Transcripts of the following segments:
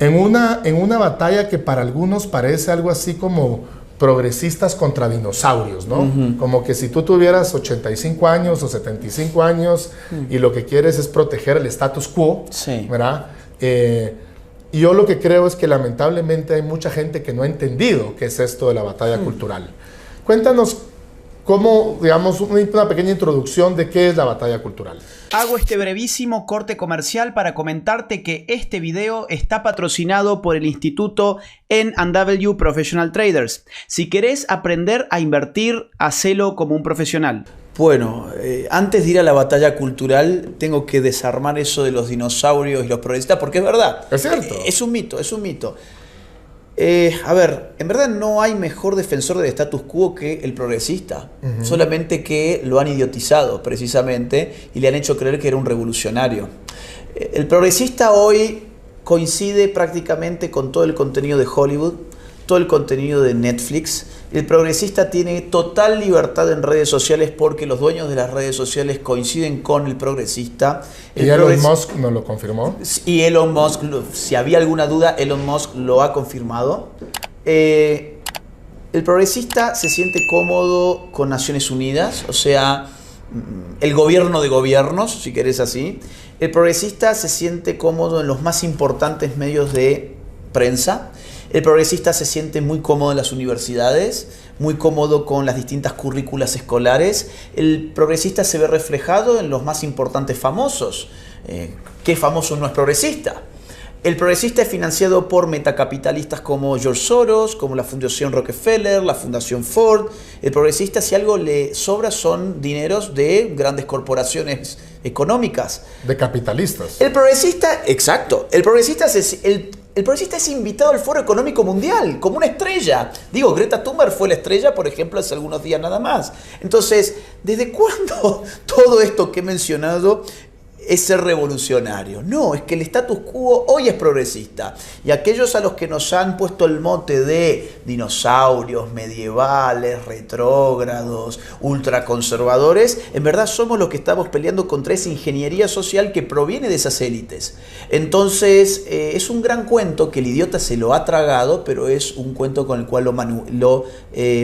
en una batalla que para algunos parece algo así como progresistas contra dinosaurios, ¿no? Como que si tú tuvieras 85 años o 75 años y lo que quieres es proteger el status quo, ¿verdad? Y yo lo que creo es que lamentablemente hay mucha gente que no ha entendido qué es esto de la batalla cultural. Cuéntanos cómo, digamos, una pequeña introducción de qué es la batalla cultural. Hago este brevísimo corte comercial para comentarte que este video está patrocinado por el Instituto N&W Professional Traders. Si querés aprender a invertir, hacelo como un profesional. Bueno, antes de ir a la batalla cultural, tengo que desarmar eso de los dinosaurios y los progresistas, porque es verdad. Es cierto. Es un mito, es un mito. A ver, en verdad no hay mejor defensor del status quo que el progresista, solamente que lo han idiotizado precisamente y le han hecho creer que era un revolucionario. El progresista hoy coincide prácticamente con todo el contenido de Hollywood, todo el contenido de Netflix. El progresista tiene total libertad en redes sociales porque los dueños de las redes sociales coinciden con el progresista. ¿Y Elon Musk nos lo confirmó? Y Elon Musk, si había alguna duda, Elon Musk lo ha confirmado. El progresista se siente cómodo con Naciones Unidas, o sea, el gobierno de gobiernos, si querés así. El progresista se siente cómodo en los más importantes medios de prensa. El progresista se siente muy cómodo en las universidades, muy cómodo con las distintas currículas escolares. El progresista se ve reflejado en los más importantes famosos. ¿Qué famoso no es progresista? El progresista es financiado por metacapitalistas como George Soros, como la Fundación Rockefeller, la Fundación Ford. El progresista, si algo le sobra, son dineros de grandes corporaciones económicas. De capitalistas. El progresista, exacto. El progresista es invitado al Foro Económico Mundial como una estrella. Digo, Greta Thunberg fue la estrella, por ejemplo, hace algunos días nada más. Entonces, ¿desde cuándo todo esto que he mencionado es ser revolucionario? No, es que el status quo hoy es progresista. Y aquellos a los que nos han puesto el mote de dinosaurios, medievales, retrógrados, ultraconservadores, en verdad somos los que estamos peleando contra esa ingeniería social que proviene de esas élites. Entonces, es un gran cuento que el idiota se lo ha tragado, pero es un cuento con el cual lo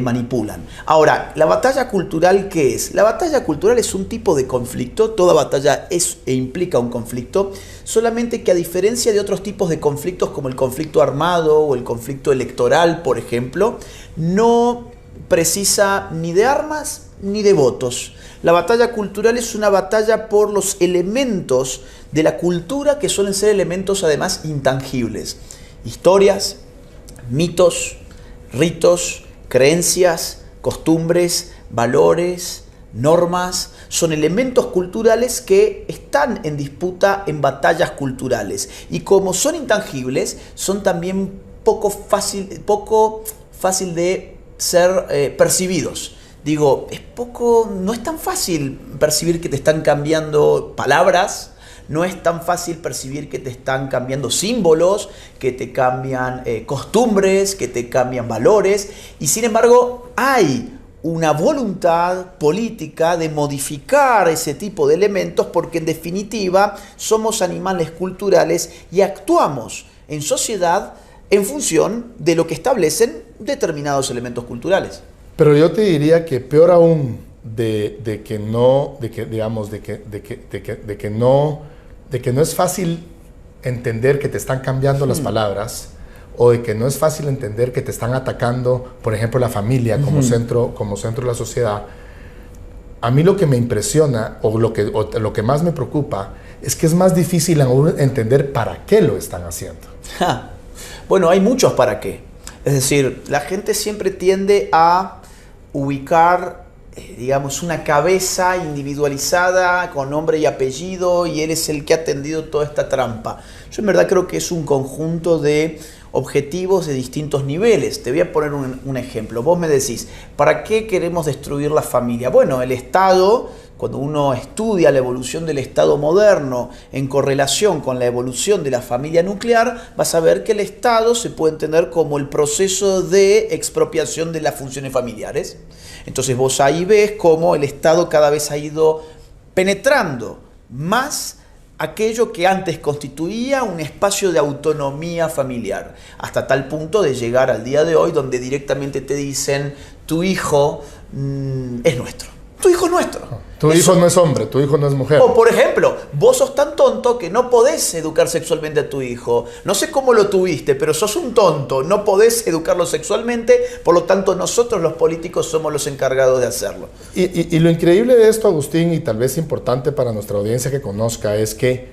manipulan. Ahora, ¿la batalla cultural qué es? La batalla cultural es un tipo de conflicto. Toda batalla es implica un conflicto, solamente que a diferencia de otros tipos de conflictos como el conflicto armado o el conflicto electoral, por ejemplo, no precisa ni de armas ni de votos. La batalla cultural es una batalla por los elementos de la cultura que suelen ser elementos además intangibles. Historias, mitos, ritos, creencias, costumbres, valores, normas, son elementos culturales que están en disputa en batallas culturales. Y como son intangibles, son también poco fácil de ser percibidos. Digo, no es tan fácil percibir que te están cambiando palabras, no es tan fácil percibir que te están cambiando símbolos, que te cambian costumbres, que te cambian valores, y sin embargo hay una voluntad política de modificar ese tipo de elementos porque en definitiva somos animales culturales y actuamos en sociedad en función de lo que establecen determinados elementos culturales. Pero yo te diría que peor aún de que no es fácil entender que te están cambiando las palabras, o de que no es fácil entender que te están atacando, por ejemplo, la familia como centro de la sociedad. A mí lo que me impresiona o lo que más me preocupa es que es más difícil aún entender para qué lo están haciendo. Bueno, hay muchos para qué. Es decir, la gente siempre tiende a ubicar, digamos, una cabeza individualizada con nombre y apellido y él es el que ha tendido toda esta trampa. Yo en verdad creo que es un conjunto de objetivos de distintos niveles. Te voy a poner un ejemplo. Vos me decís, ¿para qué queremos destruir la familia? Bueno, el Estado, cuando uno estudia la evolución del Estado moderno en correlación con la evolución de la familia nuclear, vas a ver que el Estado se puede entender como el proceso de expropiación de las funciones familiares. Entonces vos ahí ves cómo el Estado cada vez ha ido penetrando más aquello que antes constituía un espacio de autonomía familiar, hasta tal punto de llegar al día de hoy donde directamente te dicen tu hijo es nuestro. Tu hijo es nuestro. Tu hijo no es hombre, tu hijo no es mujer. O por ejemplo, vos sos tan tonto que no podés educar sexualmente a tu hijo. No sé cómo lo tuviste, pero sos un tonto, no podés educarlo sexualmente, por lo tanto nosotros los políticos somos los encargados de hacerlo. Y lo increíble de esto, Agustín, y tal vez importante para nuestra audiencia que conozca, es que,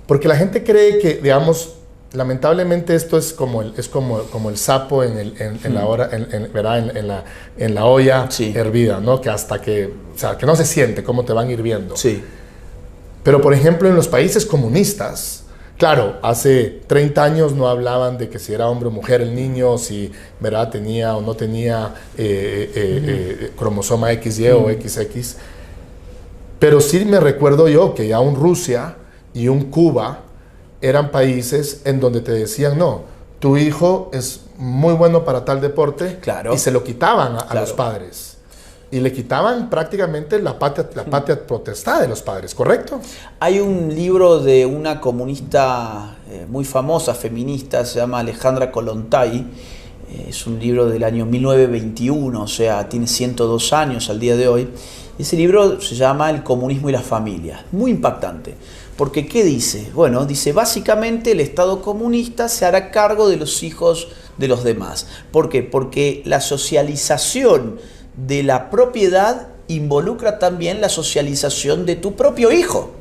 porque la gente cree que, digamos, lamentablemente esto es como el sapo en la olla hervida, ¿no? Que hasta que, o sea, que no se siente cómo te van hirviendo. Sí. Pero, por ejemplo, en los países comunistas, claro, hace 30 años no hablaban de que si era hombre o mujer el niño, si, ¿verdad?, tenía o no tenía cromosoma XY o XX. Pero sí me recuerdo yo que ya un Rusia y un Cuba eran países en donde te decían, no, tu hijo es muy bueno para tal deporte, claro, y se lo quitaban a los padres. Y le quitaban prácticamente la patria potestad de los padres, ¿correcto? Hay un libro de una comunista muy famosa, feminista, se llama Alejandra Kollontai. Es un libro del año 1921, o sea, tiene 102 años al día de hoy. Ese libro se llama El comunismo y la familia. Muy impactante. Porque, ¿qué dice? Bueno, dice, básicamente el Estado comunista se hará cargo de los hijos de los demás. ¿Por qué? Porque la socialización de la propiedad involucra también la socialización de tu propio hijo.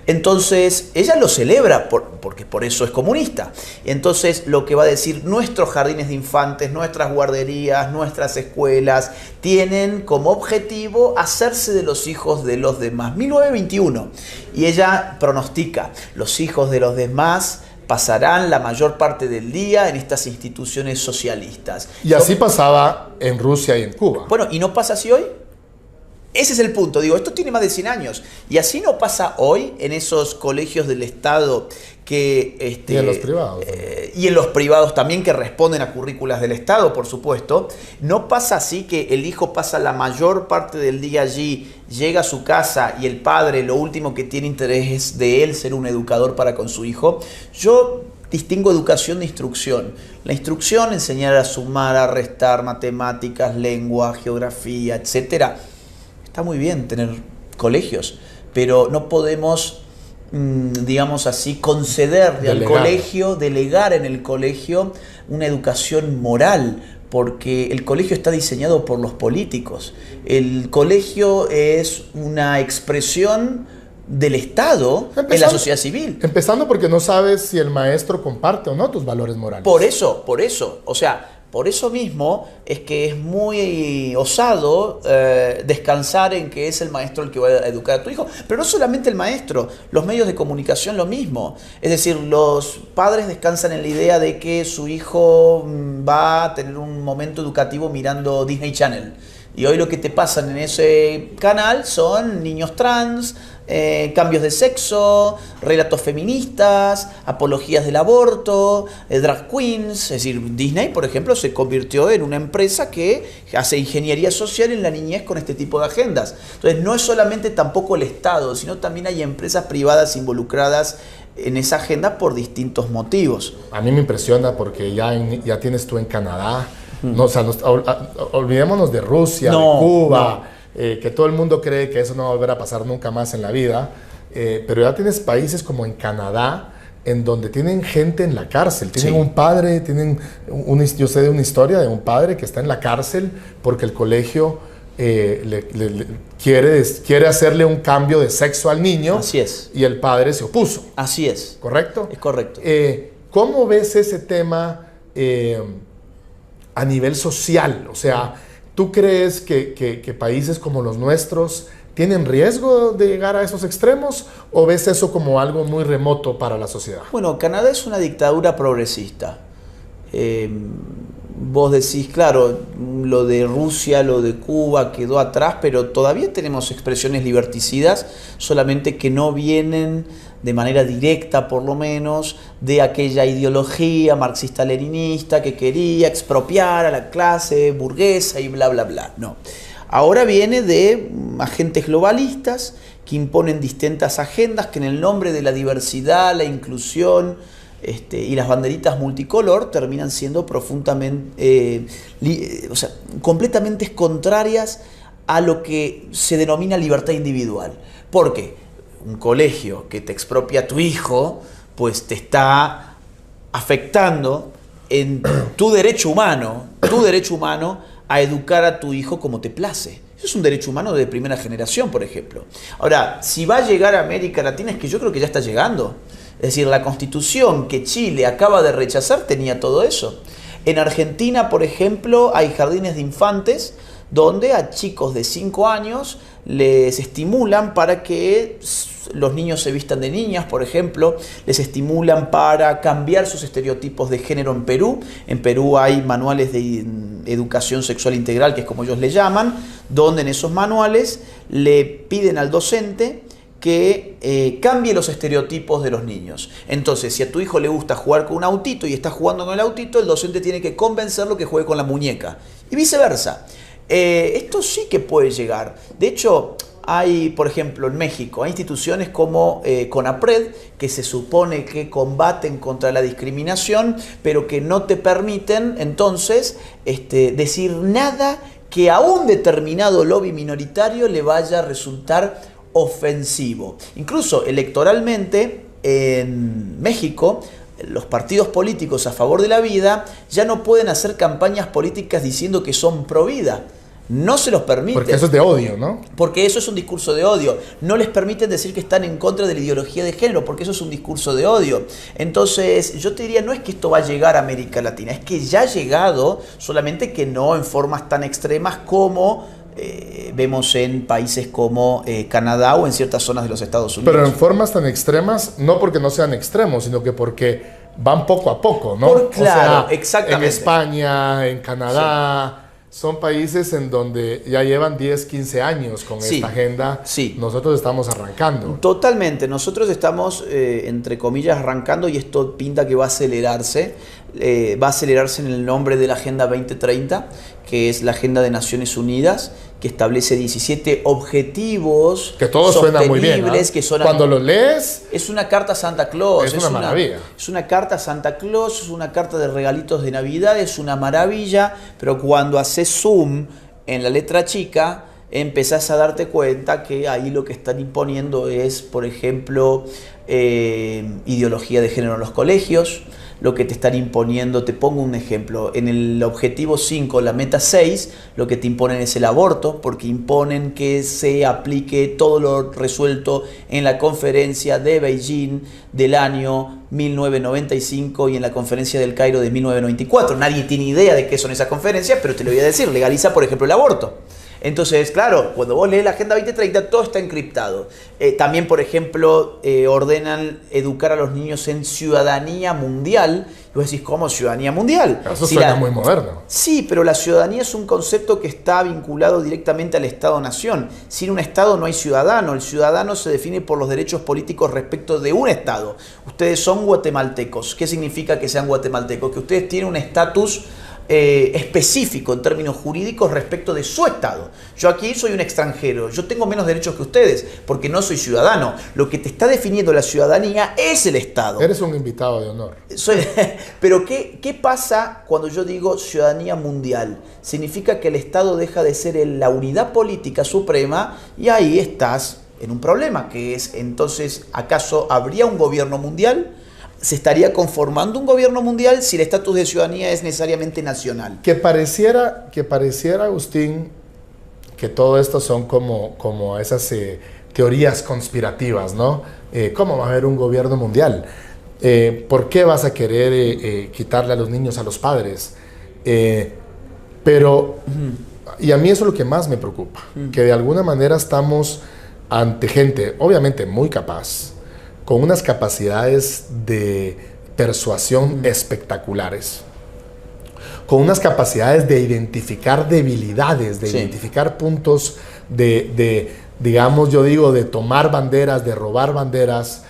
Entonces, ella lo celebra porque por eso es comunista. Entonces, lo que va a decir, nuestros jardines de infantes, nuestras guarderías, nuestras escuelas, tienen como objetivo hacerse de los hijos de los demás. 1921. Y ella pronostica, los hijos de los demás pasarán la mayor parte del día en estas instituciones socialistas. Y así pasaba en Rusia y en Cuba. Bueno, ¿y no pasa así hoy? Ese es el punto, digo, esto tiene más de 100 años y así no pasa hoy en esos colegios del Estado que... y en los privados. Y en los privados también que responden a currículas del Estado, por supuesto. No pasa así que el hijo pasa la mayor parte del día allí, llega a su casa y el padre lo último que tiene interés es de él ser un educador para con su hijo. Yo distingo educación de instrucción. La instrucción, enseñar a sumar, a restar, matemáticas, lengua, geografía, etcétera. Está muy bien tener colegios, pero no podemos, digamos así, concederle al colegio, delegar en el colegio una educación moral, porque el colegio está diseñado por los políticos. El colegio es una expresión del Estado en la sociedad civil. Empezando porque no sabes si el maestro comparte o no tus valores morales. Por eso, o sea, por eso mismo es que es muy osado descansar en que es el maestro el que va a educar a tu hijo. Pero no solamente el maestro, los medios de comunicación lo mismo. Es decir, los padres descansan en la idea de que su hijo va a tener un momento educativo mirando Disney Channel. Y hoy lo que te pasan en ese canal son niños trans, cambios de sexo, relatos feministas, apologías del aborto, drag queens. Es decir, Disney, por ejemplo, se convirtió en una empresa que hace ingeniería social en la niñez con este tipo de agendas. Entonces, no es solamente tampoco el Estado, sino también hay empresas privadas involucradas en esa agenda por distintos motivos. A mí me impresiona porque ya tienes tú en Canadá, no, o sea, olvidémonos de Rusia, de Cuba, que todo el mundo cree que eso no va a volver a pasar nunca más en la vida, pero ya tienes países como en Canadá, en donde tienen gente en la cárcel, tienen un padre, yo sé de una historia de un padre que está en la cárcel porque el colegio quiere hacerle un cambio de sexo al niño. Así es. Y el padre se opuso. Así es. ¿Correcto? Es correcto. ¿Cómo ves ese tema a nivel social? O sea, ¿tú crees que países como los nuestros tienen riesgo de llegar a esos extremos o ves eso como algo muy remoto para la sociedad? Bueno, Canadá es una dictadura progresista. Vos decís, claro, lo de Rusia, lo de Cuba quedó atrás, pero todavía tenemos expresiones liberticidas, solamente que no vienen de manera directa, por lo menos, de aquella ideología marxista-leninista que quería expropiar a la clase burguesa y bla, bla, bla. No. Ahora viene de agentes globalistas que imponen distintas agendas que en el nombre de la diversidad, la inclusión y las banderitas multicolor terminan siendo profundamente, completamente contrarias a lo que se denomina libertad individual. Porque un colegio que te expropia a tu hijo, pues te está afectando en tu derecho humano a educar a tu hijo como te place. Eso es un derecho humano de primera generación, por ejemplo. Ahora, si va a llegar a América Latina, es que yo creo que ya está llegando. Es decir, la Constitución que Chile acaba de rechazar tenía todo eso. En Argentina, por ejemplo, hay jardines de infantes donde a chicos de 5 años les estimulan para que los niños se vistan de niñas, por ejemplo, les estimulan para cambiar sus estereotipos de género en Perú. En Perú hay manuales de educación sexual integral, que es como ellos le llaman, donde en esos manuales le piden al docente que cambie los estereotipos de los niños. Entonces, si a tu hijo le gusta jugar con un autito y está jugando con el autito, el docente tiene que convencerlo que juegue con la muñeca. Y viceversa. Esto sí que puede llegar. De hecho, hay, por ejemplo, en México, hay instituciones como CONAPRED, que se supone que combaten contra la discriminación, pero que no te permiten, entonces, decir nada que a un determinado lobby minoritario le vaya a resultar ofensivo. Incluso electoralmente, en México, los partidos políticos a favor de la vida ya no pueden hacer campañas políticas diciendo que son pro vida. No se los permiten. Porque eso es de odio, ¿no? Porque eso es un discurso de odio. No les permiten decir que están en contra de la ideología de género, porque eso es un discurso de odio. Entonces, yo te diría, no es que esto va a llegar a América Latina, es que ya ha llegado, solamente que no en formas tan extremas como vemos en países como Canadá o en ciertas zonas de los Estados Unidos. Pero en formas tan extremas, no porque no sean extremos, sino que porque van poco a poco, ¿no? Claro, o sea, exactamente. En España, en Canadá... Sí. Son países en donde ya llevan 10, 15 años con esta agenda. Sí. Nosotros estamos arrancando. Totalmente. Nosotros estamos, entre comillas, arrancando y esto pinta que va a acelerarse. Va a acelerarse en el nombre de la Agenda 2030, que es la Agenda de Naciones Unidas, que establece 17 objetivos que todo suena muy bien, ¿no? Que son, cuando lo lees es una carta a Santa Claus, es una maravilla. Es una carta a Santa Claus, es una carta de regalitos de Navidad, es una maravilla, pero cuando haces zoom en la letra chica empezás a darte cuenta que ahí lo que están imponiendo es, por ejemplo, ideología de género en los colegios. Lo que te están imponiendo, te pongo un ejemplo, en el objetivo 5, la meta 6, lo que te imponen es el aborto, porque imponen que se aplique todo lo resuelto en la conferencia de Beijing del año 1995 y en la conferencia del Cairo de 1994. Nadie tiene idea de qué son esas conferencias, pero te lo voy a decir, legaliza, por ejemplo, el aborto. Entonces, claro, cuando vos lees la Agenda 2030, todo está encriptado. También, por ejemplo, ordenan educar a los niños en ciudadanía mundial. Y vos decís, ¿cómo ciudadanía mundial? Eso suena muy moderno. Sí, pero la ciudadanía es un concepto que está vinculado directamente al Estado-Nación. Sin un Estado no hay ciudadano. El ciudadano se define por los derechos políticos respecto de un Estado. Ustedes son guatemaltecos. ¿Qué significa que sean guatemaltecos? Que ustedes tienen un estatus específico en términos jurídicos respecto de su Estado. Yo aquí soy un extranjero, yo tengo menos derechos que ustedes porque no soy ciudadano. Lo que te está definiendo la ciudadanía es el Estado. Eres un invitado de honor. Pero ¿qué pasa cuando yo digo ciudadanía mundial? Significa que el Estado deja de ser la unidad política suprema y ahí estás en un problema, que es entonces, ¿acaso habría un gobierno mundial? ¿Se estaría conformando un gobierno mundial si el estatus de ciudadanía es necesariamente nacional? Que pareciera, Agustín, que todo esto son como esas teorías conspirativas, ¿no? ¿Cómo va a haber un gobierno mundial? ¿Por qué vas a querer quitarle a los niños a los padres? Pero, y a mí eso es lo que más me preocupa, que de alguna manera estamos ante gente, obviamente muy capaz, con unas capacidades de persuasión espectaculares, con unas capacidades de identificar debilidades, de identificar puntos digamos, yo digo, de tomar banderas, de robar banderas,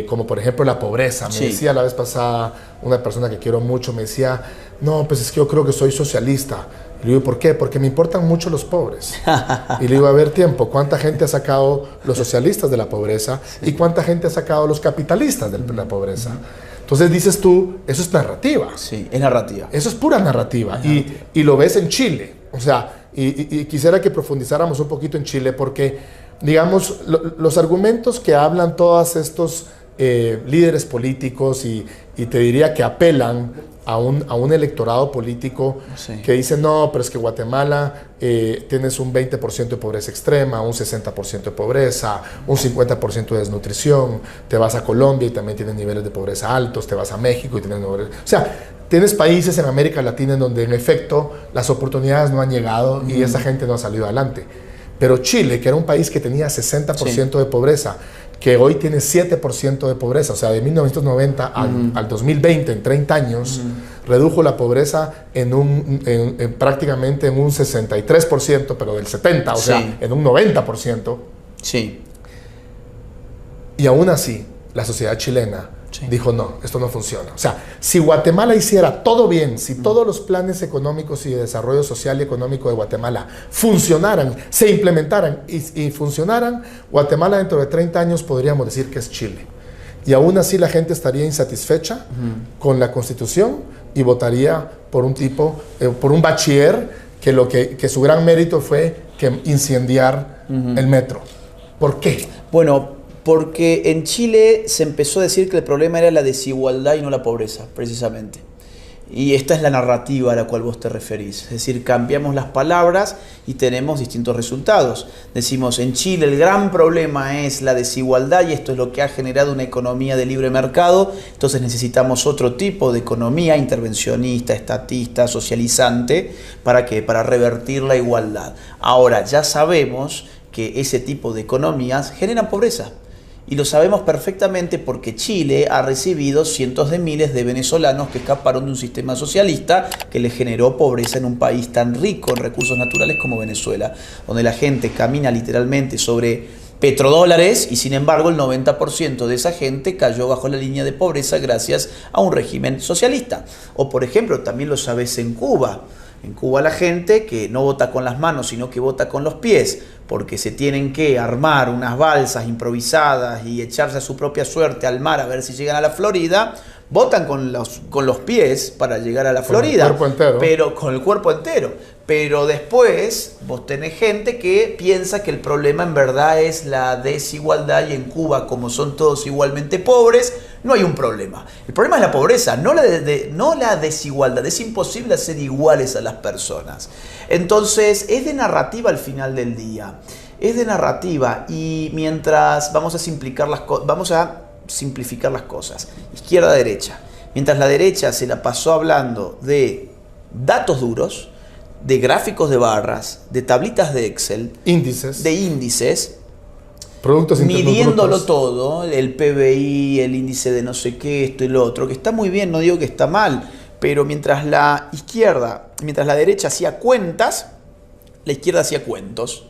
como por ejemplo la pobreza. Me decía la vez pasada una persona que quiero mucho, me decía, no, pues es que yo creo que soy socialista. Y le digo, ¿por qué? Porque me importan mucho los pobres. Y le digo, a ver, tiempo, ¿cuánta gente ha sacado los socialistas de la pobreza? ¿Y cuánta gente ha sacado los capitalistas de la pobreza? Entonces dices tú, eso es narrativa. Sí, es narrativa. Eso es pura narrativa. Y lo ves en Chile. O sea, y quisiera que profundizáramos un poquito en Chile porque, digamos, los argumentos que hablan todos estos líderes políticos y te diría que apelan a un electorado político que dice, no, pero es que Guatemala tienes un 20% de pobreza extrema, un 60% de pobreza, un 50% de desnutrición, te vas a Colombia y también tienes niveles de pobreza altos, te vas a México y tienes niveles... O sea, tienes países en América Latina en donde en efecto las oportunidades no han llegado y esa gente no ha salido adelante. Pero Chile, que era un país que tenía 60% de pobreza, que hoy tiene 7% de pobreza, o sea, de 1990 al 2020, en 30 años, redujo la pobreza prácticamente en un 63%, pero del 70%, o sea, en un 90%. Sí. Y aún así, la sociedad chilena dijo, no, esto no funciona. O sea, si Guatemala hiciera todo bien, si todos los planes económicos y de desarrollo social y económico de Guatemala funcionaran, se implementaran y funcionaran, Guatemala dentro de 30 años podríamos decir que es Chile. Y aún así la gente estaría insatisfecha con la Constitución y votaría por un tipo, por un bachiller que su gran mérito fue incendiar el metro. ¿Por qué? Bueno, porque en Chile se empezó a decir que el problema era la desigualdad y no la pobreza, precisamente. Y esta es la narrativa a la cual vos te referís. Es decir, cambiamos las palabras y tenemos distintos resultados. Decimos, en Chile el gran problema es la desigualdad y esto es lo que ha generado una economía de libre mercado. Entonces necesitamos otro tipo de economía intervencionista, estatista, socializante. ¿Para qué? Para revertir la igualdad. Ahora, ya sabemos que ese tipo de economías generan pobreza. Y lo sabemos perfectamente porque Chile ha recibido cientos de miles de venezolanos que escaparon de un sistema socialista que le generó pobreza en un país tan rico en recursos naturales como Venezuela, donde la gente camina literalmente sobre petrodólares y sin embargo el 90% de esa gente cayó bajo la línea de pobreza gracias a un régimen socialista. O por ejemplo, también lo sabes en Cuba. En Cuba la gente que no vota con las manos, sino que vota con los pies, porque se tienen que armar unas balsas improvisadas y echarse a su propia suerte al mar a ver si llegan a la Florida, votan con los pies para llegar a la Florida. Con el cuerpo entero. Pero con el cuerpo entero. Pero después vos tenés gente que piensa que el problema en verdad es la desigualdad y en Cuba, como son todos igualmente pobres, no hay un problema. El problema es la pobreza, no la desigualdad. Es imposible hacer iguales a las personas. Entonces, es de narrativa al final del día. Es de narrativa y mientras vamos a simplificar las cosas. Izquierda-derecha. Mientras la derecha se la pasó hablando de datos duros, de gráficos de barras, de tablitas de Excel, de índices, productos midiéndolo brutos. todo, el PBI, el índice de no sé qué, esto y lo otro, que está muy bien, no digo que está mal, pero mientras la derecha hacía cuentas, la izquierda hacía cuentos.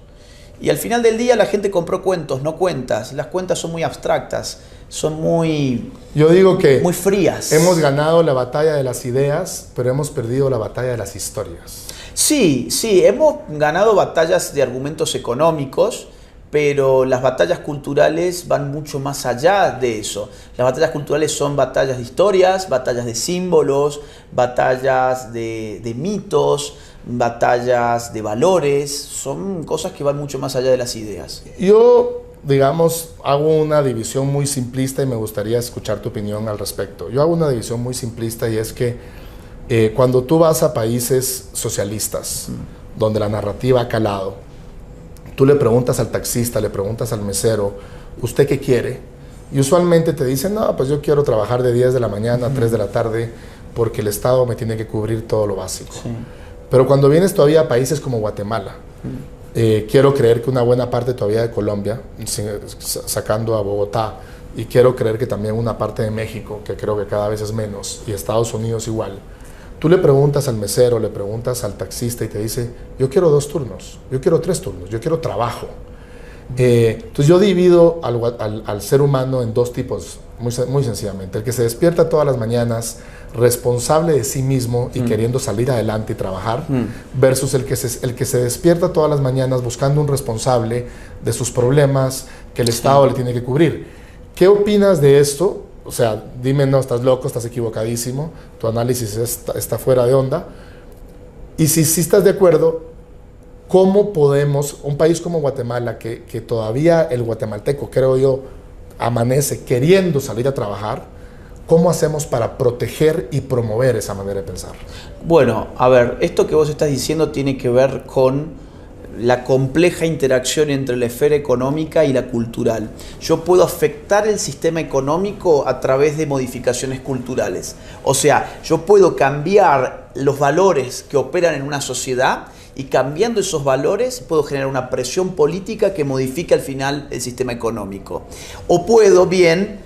Y al final del día la gente compró cuentos, no cuentas. Las cuentas son muy abstractas, son muy... Yo digo que muy frías. Hemos ganado la batalla de las ideas, pero hemos perdido la batalla de las historias. Sí, hemos ganado batallas de argumentos económicos, pero las batallas culturales van mucho más allá de eso. Las batallas culturales son batallas de historias, batallas de símbolos, batallas de mitos, batallas de valores, son cosas que van mucho más allá de las ideas. Yo, digamos, hago una división muy simplista y me gustaría escuchar tu opinión al respecto. Yo hago una división muy simplista y es que cuando tú vas a países socialistas, donde la narrativa ha calado, tú le preguntas al taxista, le preguntas al mesero, ¿usted qué quiere? Y usualmente te dicen, no, pues yo quiero trabajar de 10 de la mañana a 3 de la tarde porque el Estado me tiene que cubrir todo lo básico. Sí. Pero cuando vienes todavía a países como Guatemala, quiero creer que una buena parte todavía de Colombia, sacando a Bogotá, y quiero creer que también una parte de México, que creo que cada vez es menos, y Estados Unidos igual, tú le preguntas al mesero, le preguntas al taxista y te dice, yo quiero 2 turnos, yo quiero 3 turnos, yo quiero trabajo. Entonces yo divido al ser humano en dos tipos, muy sencillamente. El que se despierta todas las mañanas responsable de sí mismo y queriendo salir adelante y trabajar, versus el que se despierta todas las mañanas buscando un responsable de sus problemas que el Estado le tiene que cubrir. ¿Qué opinas de esto? O sea, dime, no, estás loco, estás equivocadísimo, tu análisis está fuera de onda. Y si estás de acuerdo, ¿cómo podemos, un país como Guatemala, que todavía el guatemalteco, creo yo, amanece queriendo salir a trabajar, cómo hacemos para proteger y promover esa manera de pensar? Bueno, a ver, esto que vos estás diciendo tiene que ver con la compleja interacción entre la esfera económica y la cultural. Yo puedo afectar el sistema económico a través de modificaciones culturales. O sea, yo puedo cambiar los valores que operan en una sociedad y cambiando esos valores puedo generar una presión política que modifique al final el sistema económico. O puedo bien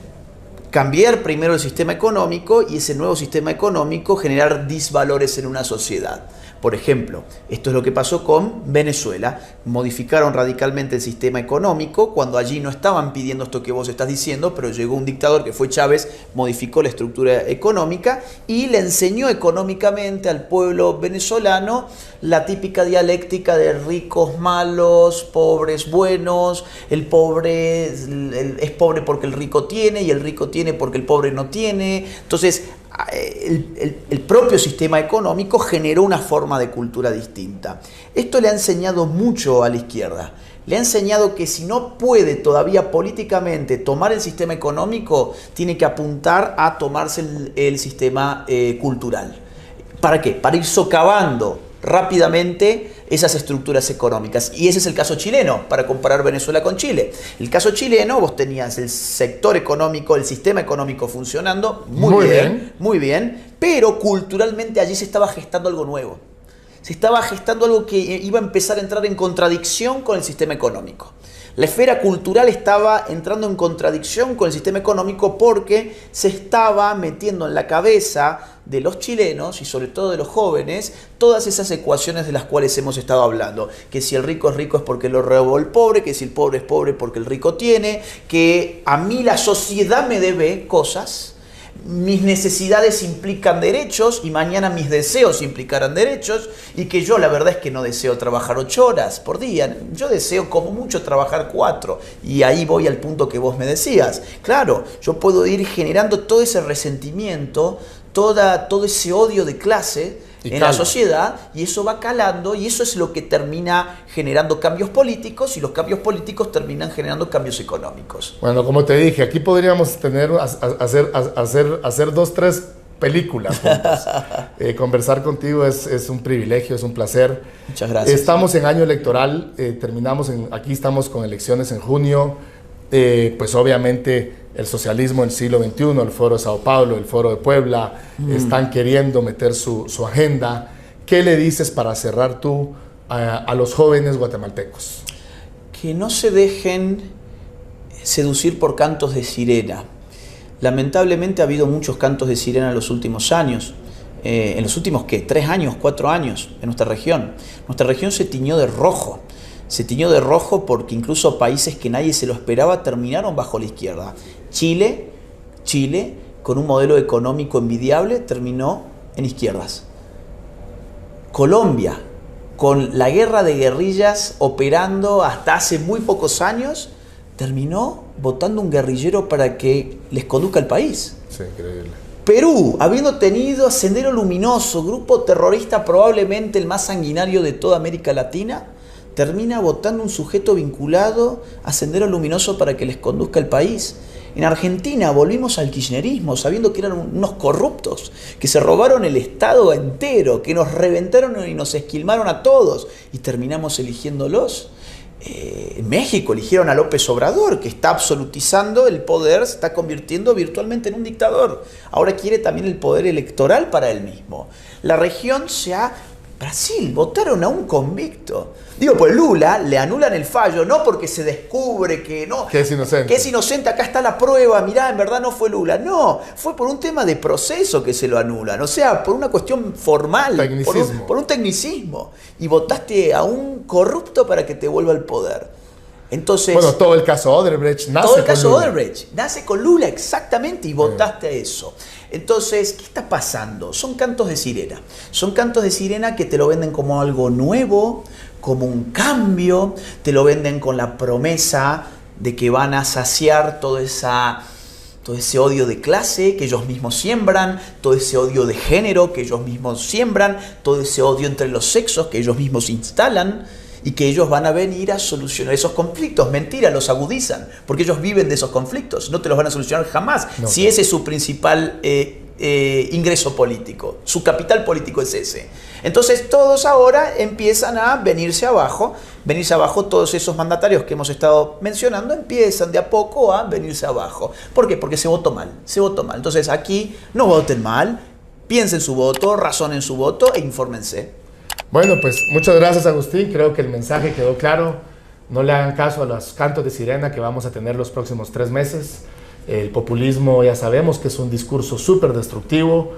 cambiar primero el sistema económico y ese nuevo sistema económico generar disvalores en una sociedad. Por ejemplo, esto es lo que pasó con Venezuela. Modificaron radicalmente el sistema económico cuando allí no estaban pidiendo esto que vos estás diciendo, pero llegó un dictador que fue Chávez, modificó la estructura económica y le enseñó económicamente al pueblo venezolano la típica dialéctica de ricos malos, pobres buenos, el pobre es pobre porque el rico tiene y el rico tiene porque el pobre no tiene. Entonces, el propio sistema económico generó una forma de cultura distinta. Esto le ha enseñado mucho a la izquierda. Le ha enseñado que si no puede todavía políticamente tomar el sistema económico, tiene que apuntar a tomarse el sistema cultural. ¿Para qué? Para ir socavando rápidamente esas estructuras económicas. Y ese es el caso chileno, para comparar Venezuela con Chile. El caso chileno, vos tenías el sector económico, el sistema económico funcionando muy bien, pero culturalmente allí se estaba gestando algo nuevo. Se estaba gestando algo que iba a empezar a entrar en contradicción con el sistema económico. La esfera cultural estaba entrando en contradicción con el sistema económico porque se estaba metiendo en la cabeza de los chilenos y sobre todo de los jóvenes todas esas ecuaciones de las cuales hemos estado hablando. Que si el rico es porque lo robó el pobre, que si el pobre es pobre porque el rico tiene, que a mí la sociedad me debe cosas. Mis necesidades implican derechos y mañana mis deseos implicarán derechos y que yo la verdad es que no deseo trabajar 8 horas por día, yo deseo como mucho trabajar 4 y ahí voy al punto que vos me decías. Claro, yo puedo ir generando todo ese resentimiento, todo ese odio de clase en la sociedad y eso va calando y eso es lo que termina generando cambios políticos y los cambios políticos terminan generando cambios económicos. Bueno, como te dije, aquí podríamos hacer 2, 3 películas juntos. Conversar contigo es un privilegio, es un placer. Muchas gracias. Estamos en año electoral, aquí estamos con elecciones en junio, pues obviamente el socialismo del siglo XXI, el Foro de Sao Paulo, el Foro de Puebla, están queriendo meter su agenda. ¿Qué le dices para cerrar tú a los jóvenes guatemaltecos? Que no se dejen seducir por cantos de sirena. Lamentablemente ha habido muchos cantos de sirena en los últimos años. En los últimos, ¿qué? 3 años, 4 años en nuestra región. Nuestra región se tiñó de rojo. Se tiñó de rojo porque incluso países que nadie se lo esperaba terminaron bajo la izquierda. Chile, con un modelo económico envidiable, terminó en izquierdas. Colombia, con la guerra de guerrillas operando hasta hace muy pocos años, terminó votando un guerrillero para que les conduzca el país. Sí, increíble. Perú, habiendo tenido a Sendero Luminoso, grupo terrorista probablemente el más sanguinario de toda América Latina, termina votando un sujeto vinculado a Sendero Luminoso para que les conduzca el país. En Argentina volvimos al kirchnerismo sabiendo que eran unos corruptos, que se robaron el Estado entero, que nos reventaron y nos esquilmaron a todos y terminamos eligiéndolos. En México eligieron a López Obrador, que está absolutizando el poder, se está convirtiendo virtualmente en un dictador. Ahora quiere también el poder electoral para él mismo. La región Brasil, votaron a un convicto. Digo, pues Lula le anulan el fallo, no porque se descubre que no. Que es inocente. Que es inocente, acá está la prueba, mirá, en verdad no fue Lula. No, fue por un tema de proceso que se lo anulan. O sea, por una cuestión formal. Por un tecnicismo. Y votaste a un corrupto para que te vuelva al poder. Entonces, bueno, todo el caso Odebrecht nace todo el con caso Lula. Odebrecht nace con Lula, exactamente, y votaste a eso. Entonces, ¿qué está pasando? Son cantos de sirena. Son cantos de sirena que te lo venden como algo nuevo, como un cambio, te lo venden con la promesa de que van a saciar todo ese odio de clase que ellos mismos siembran, todo ese odio de género que ellos mismos siembran, todo ese odio entre los sexos que ellos mismos instalan, y que ellos van a venir a solucionar esos conflictos. Mentira, los agudizan, porque ellos viven de esos conflictos, no te los van a solucionar jamás, No, si ese es su principal ingreso político, su capital político es ese. Entonces todos ahora empiezan a venirse abajo, todos esos mandatarios que hemos estado mencionando empiezan de a poco a venirse abajo. ¿Por qué? Porque se votó mal. Entonces aquí no voten mal, piensen su voto, razonen su voto e infórmense. Bueno, pues muchas gracias, Agustín. Creo que el mensaje quedó claro. No le hagan caso a los cantos de sirena que vamos a tener los próximos 3 meses. El populismo ya sabemos que es un discurso súper destructivo.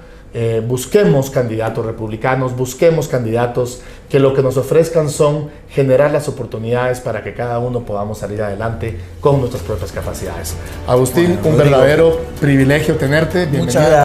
Busquemos candidatos republicanos, busquemos candidatos que lo que nos ofrezcan son generar las oportunidades para que cada uno podamos salir adelante con nuestras propias capacidades. Agustín, Bueno, un Rodrigo, verdadero privilegio tenerte. Bienvenido. Muchas gracias.